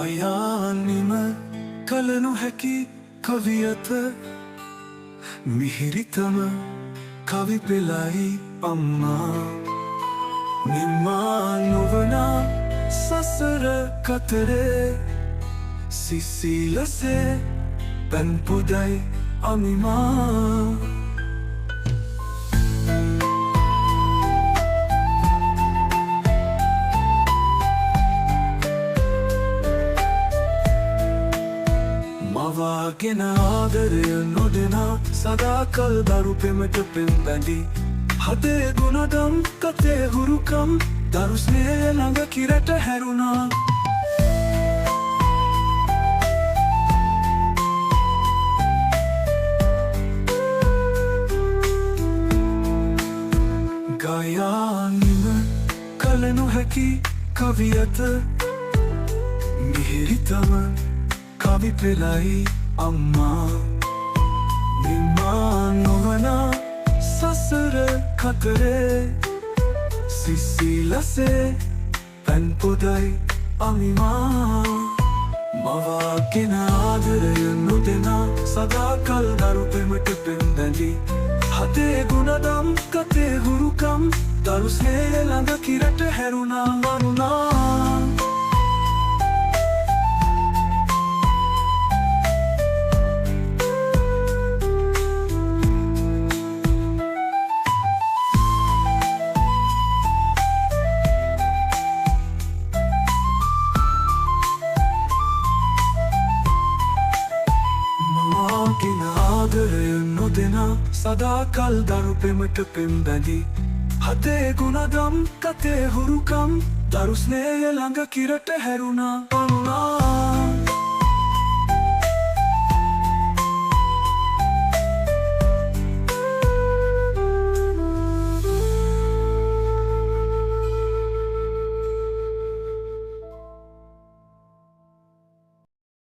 ගායානිම කල නොහැකි කවියත මිහිරිතම කවි පෙළයි අම්මා නිම්මා නොවනා සසර කතරේ සිසිලසේ පැන් පුදයි අමිමා මවාගෙන ආදරය නොදෙනා සදාකල් දරු පෙමට පෙම් බැඳි හදේ ගුණදම් කතේ හුරුකම් දරු ස්නේහය ළඟ කිරට හැරුණා ගායානිම කල නොහැකි කවියත මිහිරිතම කවි පෙළයි අම්මා නිම්මා නොවනා සසර කතරේ සිසිලසේ පැන් පොදයි අමිමා මවාගෙන ආදරය නොදෙනා සදාකල් දරු පෙමට පෙම් බැඳි හදේ ගුණදම් කතේ හුරුකම් දරු ස්නේහය ළඟ කිරට හැරුණා වරුණා මවාගෙන ආදරය නොදෙනා සදාකල් දරු පෙමට පෙම් බැඳි හදේ ගුණදම් කතේ හුරුකම් දරු ස්නේහය ළඟ කිරට හැරුණා වරුණා